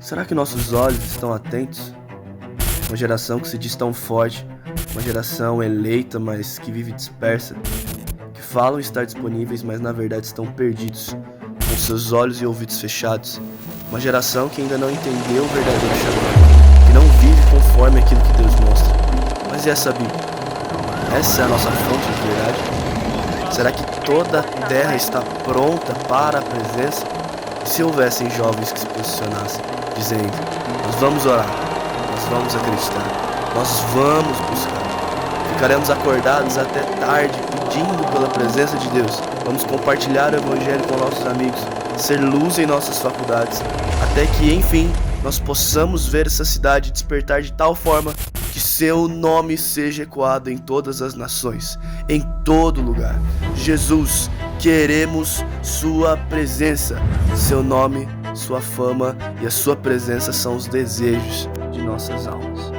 Será que nossos olhos estão atentos? Uma geração que se diz tão forte, uma geração eleita, mas que vive dispersa, que falam estar disponíveis, mas na verdade estão perdidos, com seus olhos e ouvidos fechados. Uma geração que ainda não entendeu o verdadeiro chamado, que não vive conforme aquilo que Deus mostra. Mas e essa Bíblia? Essa é a nossa fonte de verdade? Será que toda a terra está pronta para a presença? E se houvessem jovens que se posicionassem, dizendo: nós vamos orar, nós vamos acreditar, nós vamos buscar. Ficaremos acordados até tarde pedindo pela presença de Deus. Vamos compartilhar o Evangelho com nossos amigos, ser luz em nossas faculdades, até que, enfim, nós possamos ver essa cidade despertar de tal forma que seu nome seja ecoado em todas as nações, em todo lugar. Jesus, queremos sua presença. Seu nome, sua fama e a sua presença são os desejos de nossas almas.